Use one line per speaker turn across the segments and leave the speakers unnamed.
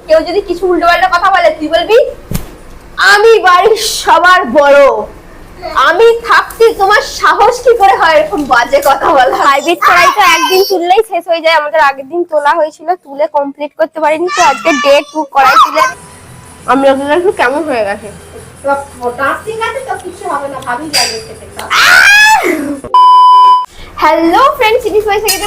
কেউ যদি কিছু উল্টোপাল্টা কথা বলে তুই বলবি আমি বাড়ির সবার বড়, আমি থাকতে তোমার সাহস কি করে হয় এরকম বাজে কথা বলা। হাইব্রিড কড়াই তো একদিন তুললেই শেষ হয়ে যায়, আমাদের আগের দিন তোলা হয়েছিল, তুলে কমপ্লিট করতে পারিনি, তো আজকে ডে 2 কড়াই তুলে আমরা একটু কেমন হয়ে গেছে। হ্যালো ফ্রেন্ডস,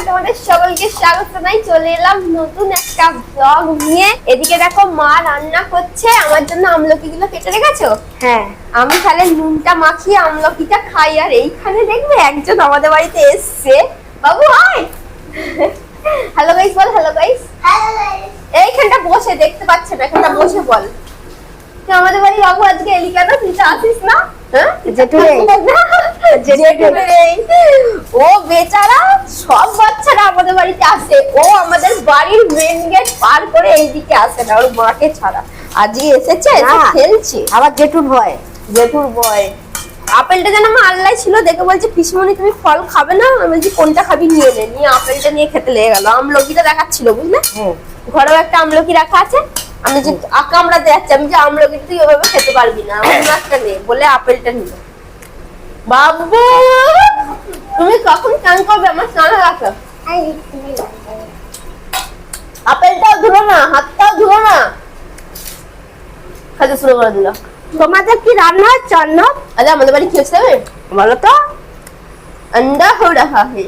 তোমাদের সকলকে স্বাগত জানাই। চলে এলাম নতুন একটা ব্লগ নিয়ে। এদিকে দেখো মা রান্না করছে, আমার জন্য আমলকিগুলো কেটে রেখেছো। হ্যাঁ, আমি তাহলে নুনটা মাখিয়ে আমলকিটা খাই। আর এইখানে দেখবে একজন আমাদের বাড়িতে এসছে, বাবু হাই। হ্যালো গাইস বল, হ্যালো গাইস। এইখানটা বসে, দেখতে পাচ্ছে না, এখানটা বসে বল। আমাদের বাড়ি বাবু আজকে এলি কেন, তুই তো আসিস না? ও বেচারা, সব বাচ্চারা আমাদের বাড়িতে আসে, ও আমাদের বাড়ির মেন গেট পার করে এইদিকে আসে না, ওর মাকে ছাড়া। আজকে এসেছে, খেলছে। আবার জেঠুর ভয়, জেঠুর ভয়। আপেলটা যেন আমার আল্লাহ ছিল, দেখে বলছে পিসমণি তুমি ফল খাবে না? আমি বলছি কোনটা খাবি, নিয়ে নে। নিয়ে আপেলটা নিয়ে খেতে লেগে গেল। আমলকিটা দেখাচ্ছিল, বুঝলে, ঘরেও একটা আমলকি রাখা আছে। আমি যে কামড়াতে যাচ্ছি, আমি যে আমলকি তুই ওভাবে খেতে পারবি না, অন্য একটা নে বলে আপেলটা নিল। বাবু তুমি কখন চান করবে? আমার স্নান রাখো। আপেলটাও ধুলো না, হাতটাও ধুলো না, খেতে শুরু করে দিল। তোমাদের কি রান্না হচ্ছে? অন্য আজ আমাদের বাড়ি কি হচ্ছে বলো তো? আন্ডা হো রাহা হে।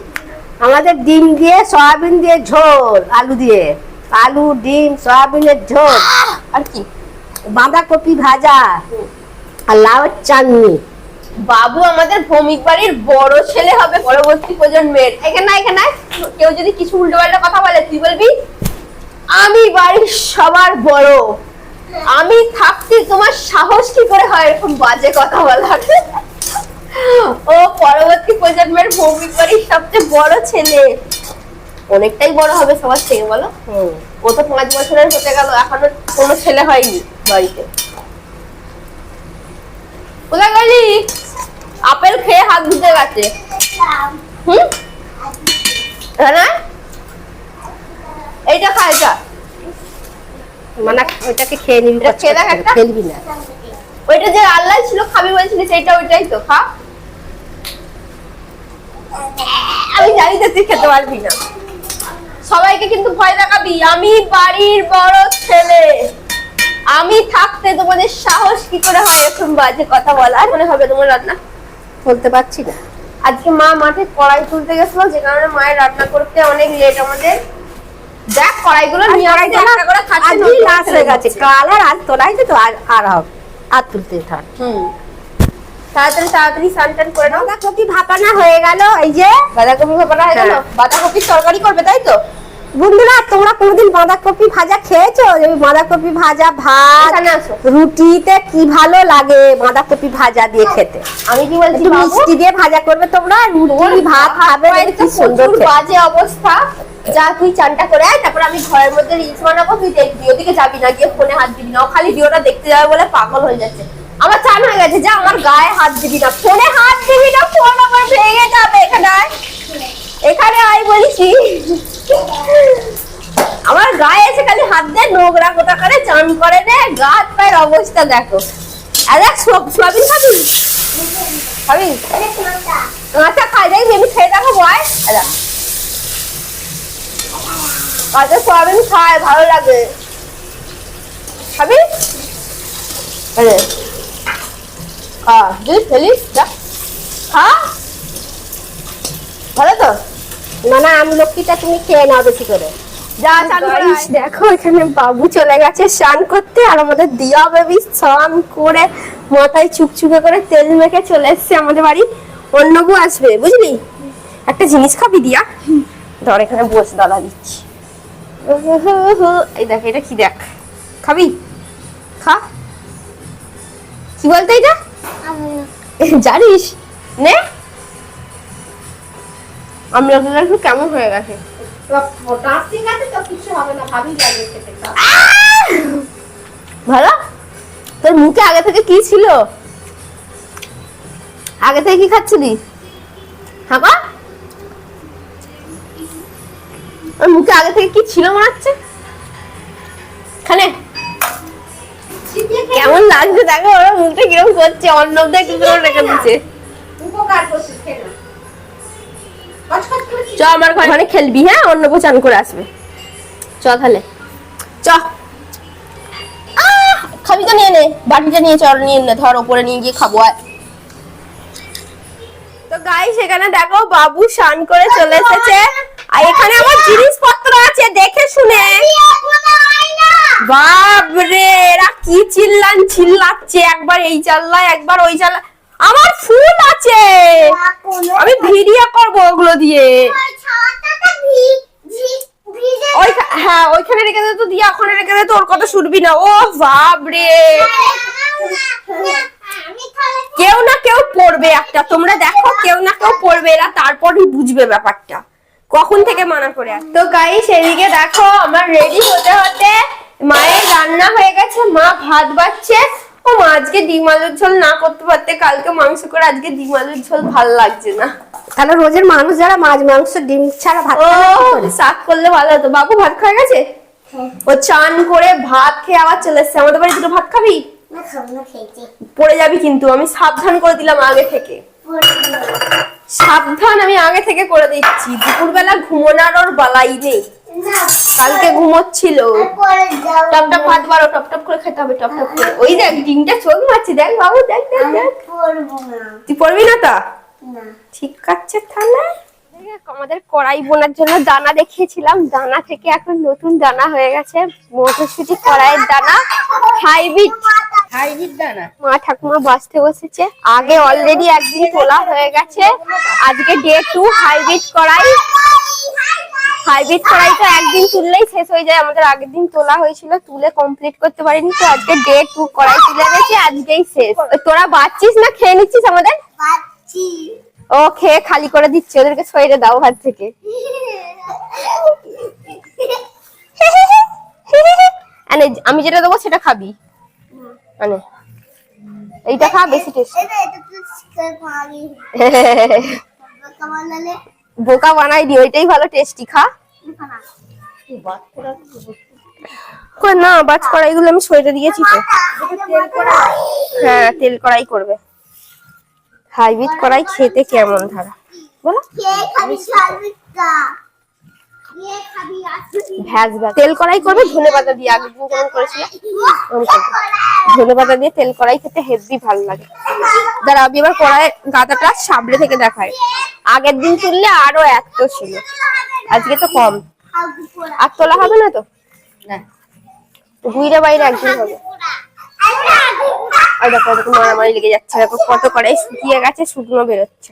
আমাদের ডিম দিয়ে সয়াবিন দিয়ে ঝোল, আলু দিয়ে, আলু ডিম সয়াবিনের ঝোল,
আর কি
বাঁধাকপি ভাজা আর লাউয়ের চাটনি।
বাবু আমাদের ভৌমিক বাড়ির বড় ছেলে হবে পরবর্তী প্রজন্মের। এখানে এখানে কেউ যদি কিছু উল্টোপাল্টা কথা বলে তুই বলবি আমি বাড়ির সবার বড়, আমি থাকতে তোমার সাহস কি করে হয় এরকম বাজে কথা বলার। ও পরবর্তী প্রজন্মের ভৌমিক বাড়ির সবচেয়ে বড় ছেলে, অনেকটাই বড় হবে সবার থেকে, বলো। ও তো 5 বছরের হতে গেল, এখনো কোনো ছেলে হয়নি বাড়িতে। কোথায় গেলি? আপেল খেয়ে হাত ধুতে গেছে। এইটা খা, এটা
মানে ওইটাকে খেয়ে নিবি,
ফেলবি না। ওইটা যে আল্লাহ ছিল খাবি বলছিলি, সেইটা ওইটাই তো খা। আমি জানি তো তুই খেতে পারবি না। সবাইকে কিন্তু ভয় দেখাবি আমি বাড়ির বড় ছেলে, আমি থাকতে তোমাদের সাহস কি করে হয় এরকম বাজে কথা বলা। মনে হবে তোমার রান্না
বলতে পারছি না।
আজকে মা মাঠে কড়াই তুলতে গেছিল, যে কারণে মায়ের রান্না করতে অনেক লেট আমাদের। দেখ কড়াইগুলো নিয়ে আসতে একটা করে খাচ্ছে,
আজই লাস্ট হয়ে গেছে, কাল আর আজ তোলাই তো আর তুলতে থাক।
তাড়াতাড়ি তাড়াতাড়ি স্নান করে নাও।
বাঁধাকপি ভাপানা হয়ে গেল, এই যে
বাঁধাকপি ভাপানা হয়ে গেল। বাঁধাকপির তরকারি করবে তাই তো?
বন্ধুরা তোমরা কোনোদিন বাঁধাকপি ভাজা খেয়েছো? বাঁধাকপি ভাজা ভাত রুটিতে কি ভালো লাগে বাঁধাকপি ভাজা দিয়ে খেতে।
আমি কি বলছি,
মিষ্টি দিয়ে ভাজা করবে তোমরা, রুটি ভাত খাবে, কি সুন্দর
বাজে অবস্থা। যা তুই চানটা করে আয়, তারপর আমি ঘরের মধ্যে রিলস বানাবো, তুই দেখবি। ওদিকে যাবি না, গিয়ে ফোনে হাত দিবি না। ও খালি ভিডিওটা দেখতে যাবে বলে পাগল হয়ে যাচ্ছে। আমার চান হয়ে গেছে, যা আমার গায়ে হাত দিবি না, ফোনে হাত দিবি না, ফোন আমার ভেঙে যাবে। এখানে আয়, এখানে আয় বলিছি। আমার গায়ে এসে খালি হাত দে, নোংরা কোথা করে চান করে দে, গা হাত পায়ের অবস্থা দেখো। দেখ সোয়াবিন খাবি, খাবি আচ্ছা খাই, দেখবি আমি খেয়ে দেখাবো। আয় আচ্ছা, সোয়াবিন খায় ভালো লাগে, খাবি? যদি ফেলিস খা, ভালো তো।
না আমলকিটা তুমি খেয়ে নাও বেশি করে।
দেখো এখানে বাবু চলে গেছে স্নান করতে, আর আমাদের দিয়া বেবি স্নান করে মাথায় চুকচুকে করে তেল মেখে চলে এসছে আমাদের বাড়ি। অন্নবু আসবে, বুঝলি? একটা জিনিস খাবি দিয়া? ধর এখানে বসে দাঁড়া দিচ্ছি। এই দেখ, এটা কি দেখ, খাবি? খা। কি বলতে এটা জানিস? নে, আমরা একটু কেমন হয়ে গেছে। ভালো? তোর মুখে আগে থেকে কি ছিল? আগে থেকে কি খাচ্ছিলি? হ্যাঁ, ওর মুখে আগে থেকে কি ছিল মনে হচ্ছে? খানে লাগছে দেখো, ওরা মুখটা কিরকম করছে, অন্নবদা একটু করে রেখে দিচ্ছে।
উপকার করছিস খেয়ে না। কচকচ করে
চ আমার ঘরে খেলবি, হ্যাঁ অন্নবু চান করে আসবে। চ তাহলে চ। খাবি তো নিয়ে নে, বাটিটা নিয়ে চল, নিয়ে নে, ধর ওপরে নিয়ে গিয়ে খাবো। আয় তো গাইস এখানে দেখো বাবু স্নান করে চলে এসেছে, আর এখানে আমার জিনিসপত্র আছে দেখে শুনে। বাপরে এরা কি চিল্লাচ্ছে, একবার এই চাল্লায় একবার ওই চাল্লায়। আমার ফুল আছে, আমি ভিডিও করবো ওগুলো দিয়ে। ওই হ্যাঁ ওইখানে রেখে দে তো, দিয়া ওখানে রেখে দে, তোর কথা শুনবি না। ও বাপরে কেউ না কেউ পড়বে একটা, তোমরা দেখো কেউ না কেউ পড়বে, এরা তারপরই বুঝবে ব্যাপারটা কখন থেকে মানা করে। তো গাইস এদিকে দেখো আমার রেডি হতে হতে মায়ের রান্না হয়ে গেছে, মা ভাত বাড়ছে। ও মা আজকে ডিম আলুর ঝোল না করতে পারতে, কালকে মাংস করে, আজকে ডিম আলুর ঝোল ভাল লাগছে না।
তাহলে রোজের মানুষ যারা মাছ মাংস ডিম ছাড়া ভাত
ও
খায় না, কি করে?
শাক করলে ভালো হতো। বাবু ভাত খাওয়া গেছে, ও চান করে ভাত খেয়ে আবার চলে এসছে। আমাদের বাড়ি দুটো ভাত খাবি? পড়ে যাবি কিন্তু, আমি সাবধান করে দিলাম আগে থেকে, সাবধান আমি আগে থেকে করে দিচ্ছি। দুপুরবেলা ঘুমোনার ওর বালাই নেই, কালকে ঘুমোচ্ছিল। টপ টপ ভাত বাড়ো, টপ টপ করে খেতে হবে, টপ টপ করে। ওই দেখ ডিমটা চোখ মারছে, দেখ বাবু, দেখ দেখ দেখ। তুই পড়বি না তা? ঠিক আছে তাহলে। আমাদের কড়াই বোনার জন্য দানা দেখিয়েছিলাম, দানা থেকে এখন নতুন দানা হয়ে গেছে, মটরশুঁটি কড়াইয়ের দানা, হাইব্রিড দানা। মা ঠাকুমা বাঁচতে বসেছে, আগে অলরেডি একদিন তোলা হয়ে গেছে, আজকে ডে 2 হাইব্রিড কড়াই। হাইব্রিড কড়াই তো একদিন তুললেই শেষ হয়ে যায়, আমাদের আগের দিন তোলা হয়েছিল, তুলে কমপ্লিট করতে পারিনি, তো আজকে ডে 2 কড়াই তুলে গেছে, আজকেই শেষ। তোরা বাঁচছিস না খেয়ে নিচ্ছিস আমাদের? ও খেয়ে খালি করে দিচ্ছে, ওদেরকে সইরে দাও হাত থেকে। আমি যেটা দেবো সেটা খাবি, মানে এইটা খা, বেশি টেস্ট। বোকা বানাই দি, ওইটাই ভালো টেস্টি, খা। না বাজ কড়াইগুলো আমি সইরে দিয়েছি তো। হ্যাঁ তেল কড়াই করবে। হাইব্রিড কড়াই খেতে কেমন ধারা বলো? তেল কড়াই করবে ধনে পাতা দিয়ে, আগের দিন যেমন করেছিল ধনে পাতা দিয়ে তেল কড়াই খেতে হেভি ভালো লাগে। দাঁড়া আমি এবার কড়াই গাদাটা সামনে থেকে দেখায়, আগের দিন তুললে আরো এত ছিল, আজকে তো কম। আর তোলা হবে না তো, ঘুরে বাইরে একদিন হবে। আর দেখো দেখো মারামারি লেগে যাচ্ছে, দেখো কত কড়াই শুকিয়ে গেছে, শুকনো বেরোচ্ছে।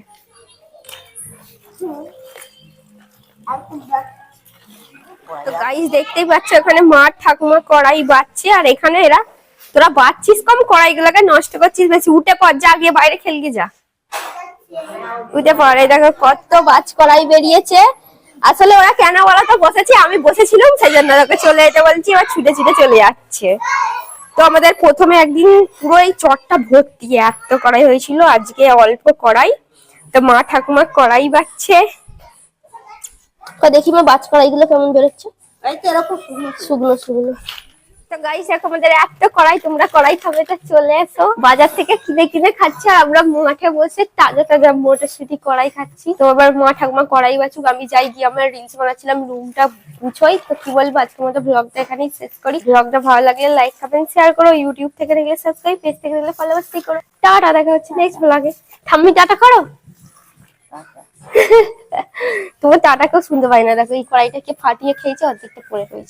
তো গাইস দেখতেই পাচ্ছ এখানে মা ঠাকুমা কড়াই বাচ্ছে, আর এখানে এরা, তোরা বাচ্ছিস কম, কড়াই গুলোকে নষ্ট করছিস বেশি। উঠে পর, যা গিয়ে বাইরে খেলবি, যা উঠে পর। এই দেখো কত বাজ কড়াই বেরিয়েছে। আসলে ওরা কেন বলা তো বসেছে, আমি বসেছিলাম সেই জন্য ওকে চলে যেতে বলছি, এবার ছুটে ছুটে চলে যাচ্ছে। তো আমাদের প্রথমে একদিন পুরো এই চটটা ভর্তি এত কড়াই হয়েছিল, আজকে অল্প কড়াই। তো মা ঠাকুমা কড়াই বাচ্ছে, দেখি মা বাজ কড়াই গুলো কেমন বেরোচ্ছে, শুকনো শুকনো। তো গাইস এখন আমাদের এত কড়াই, তোমরা কড়াই খাবে তো চলে এসো। বাজার থেকে কিনে কিনে খাচ্ছে, আর আমরা মাঠে বসে তাজা তাজা মটরশুঁটি কড়াই খাচ্ছি। তো আবার মা ঠাকুমা কড়াই বাছুক, আমি যাই গিয়ে আমরা রিলস বানাচ্ছিলাম, রুমটা গুছোই। তো কি বলবো, আজকের মতো ব্লগটা এখানেই শেষ করি। ব্লগটা ভালো লাগলে লাইক কমেন্ট শেয়ার করো, ইউটিউব থেকে দেখলে সাবস্ক্রাইব, পেজ থেকে দেখলে ফলোয়ার করো। টাটা, দেখা হচ্ছে নেক্সট ব্লগে। ঠাম্মি টাটা করো। তোমার টাটা কেউ শুনতে পাই না, দেখো এই কড়াইটাকে ফাটিয়ে খেয়েছে, অর্ধেকটা পড়ে রয়েছে।